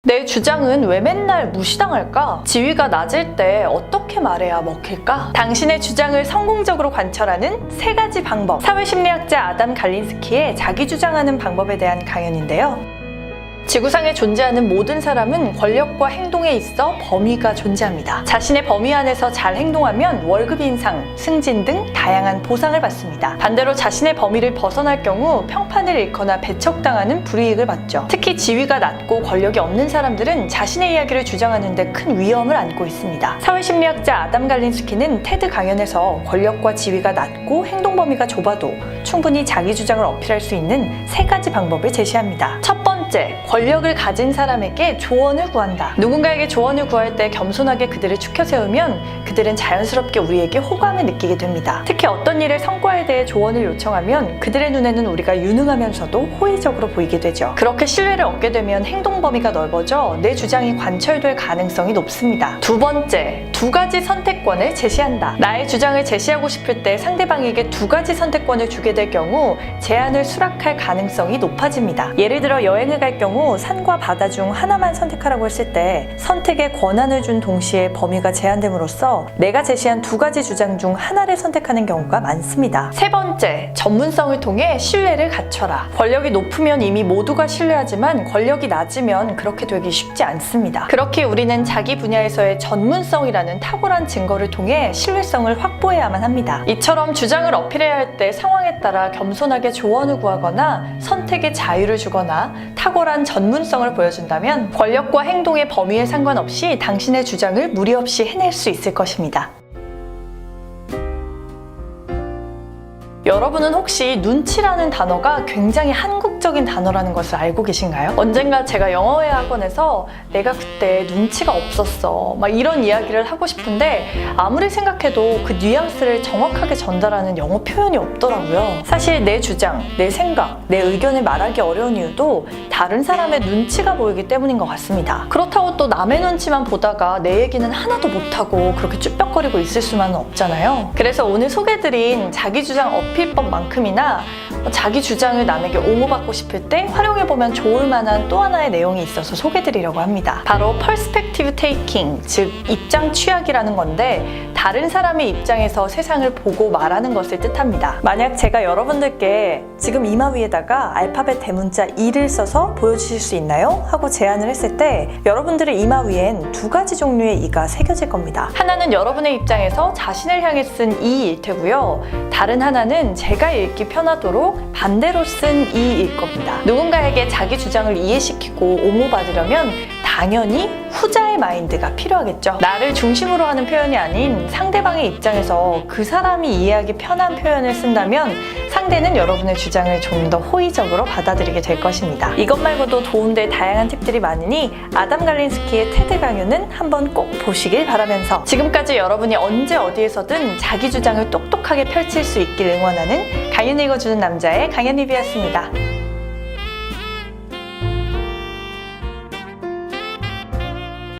내 주장은 왜 맨날 무시당할까? 지위가 낮을 때 어떻게 말해야 먹힐까? 당신의 주장을 성공적으로 관철하는 3가지 방법. 사회심리학자 아담 갈린스키의 자기 주장하는 방법에 대한 강연인데요. 지구상에 존재하는 모든 사람은 권력과 행동에 있어 범위가 존재합니다. 자신의 범위 안에서 잘 행동하면 월급 인상, 승진 등 다양한 보상을 받습니다. 반대로 자신의 범위를 벗어날 경우 평판을 잃거나 배척당하는 불이익을 받죠. 특히 지위가 낮고 권력이 없는 사람들은 자신의 이야기를 주장하는 데 큰 위험을 안고 있습니다. 사회심리학자 아담 갈린스키는 테드 강연에서 권력과 지위가 낮고 행동 범위가 좁아도 충분히 자기 주장을 어필할 수 있는 3가지 방법을 제시합니다. 첫 번째, 권력을 가진 사람에게 조언을 구한다. 누군가에게 조언을 구할 때 겸손하게 그들을 추켜 세우면 그들은 자연스럽게 우리에게 호감을 느끼게 됩니다. 특히 어떤 일을 성과에 대해 조언을 요청하면 그들의 눈에는 우리가 유능하면서도 호의적으로 보이게 되죠. 그렇게 신뢰를 얻게 되면 행동 범위가 넓어져 내 주장이 관철될 가능성이 높습니다. 두 번째, 2가지 선택권을 제시한다. 나의 주장을 제시하고 싶을 때 상대방에게 2가지 선택권을 주게 될 경우 제안을 수락할 가능성이 높아집니다. 예를 들어 여행을 갈 경우 산과 바다 중 하나만 선택하라고 했을 때 선택의 권한을 준 동시에 범위가 제한됨으로써 내가 제시한 2가지 주장 중 하나를 선택하는 경우가 많습니다. 세 번째, 전문성을 통해 신뢰를 갖춰라. 권력이 높으면 이미 모두가 신뢰하지만 권력이 낮으면 그렇게 되기 쉽지 않습니다. 그렇게 우리는 자기 분야에서의 전문성이라는 탁월한 증거를 통해 신뢰성을 확보해야만 합니다. 이처럼 주장을 어필해야 할 때 상황에 따라 겸손하게 조언을 구하거나 선택의 자유를 주거나 탁월한 전문성을 보여준다면 권력과 행동의 범위에 상관없이 당신의 주장을 무리 없이 해낼 수 있을 것입니다. 여러분은 혹시 눈치라는 단어가 굉장히 한국적인 단어라는 것을 알고 계신가요? 언젠가 제가 영어회 학원에서 내가 그때 눈치가 없었어 막 이런 이야기를 하고 싶은데 아무리 생각해도 그 뉘앙스를 정확하게 전달하는 영어 표현이 없더라고요. 사실 내 주장, 내 생각, 내 의견을 말하기 어려운 이유도 다른 사람의 눈치가 보이기 때문인 것 같습니다. 그렇다고 또 남의 눈치만 보다가 내 얘기는 하나도 못하고 그렇게 쭈뼛거리고 있을 수만은 없잖아요. 그래서 오늘 소개해드린 자기 주장 어필법만큼이나 자기 주장을 남에게 옹호받고 싶을 때 활용해보면 좋을 만한 또 하나의 내용이 있어서 소개해드리려고 합니다. 바로 perspective taking, 즉 입장 취약이라는 건데 다른 사람의 입장에서 세상을 보고 말하는 것을 뜻합니다. 만약 제가 여러분들께 지금 이마 위에다가 알파벳 대문자 E를 써서 보여주실 수 있나요? 하고 제안을 했을 때 여러분들의 이마 위엔 2가지 종류의 E가 새겨질 겁니다. 하나는 여러분의 입장에서 자신을 향해 쓴 E일 테고요. 다른 하나는 제가 읽기 편하도록 반대로 쓴 E일 겁니다. 누군가에게 자기 주장을 이해시키고 옹호받으려면 당연히 후자의 마인드가 필요하겠죠. 나를 중심으로 하는 표현이 아닌 상대방의 입장에서 그 사람이 이해하기 편한 표현을 쓴다면 상대는 여러분의 주장을 좀 더 호의적으로 받아들이게 될 것입니다. 이것 말고도 도움될 다양한 팁들이 많으니 아담 갈린스키의 테드 강연은 한번 꼭 보시길 바라면서 지금까지 여러분이 언제 어디에서든 자기 주장을 똑똑하게 펼칠 수 있길 응원하는 강연 읽어주는 남자의 강연 리뷰였습니다.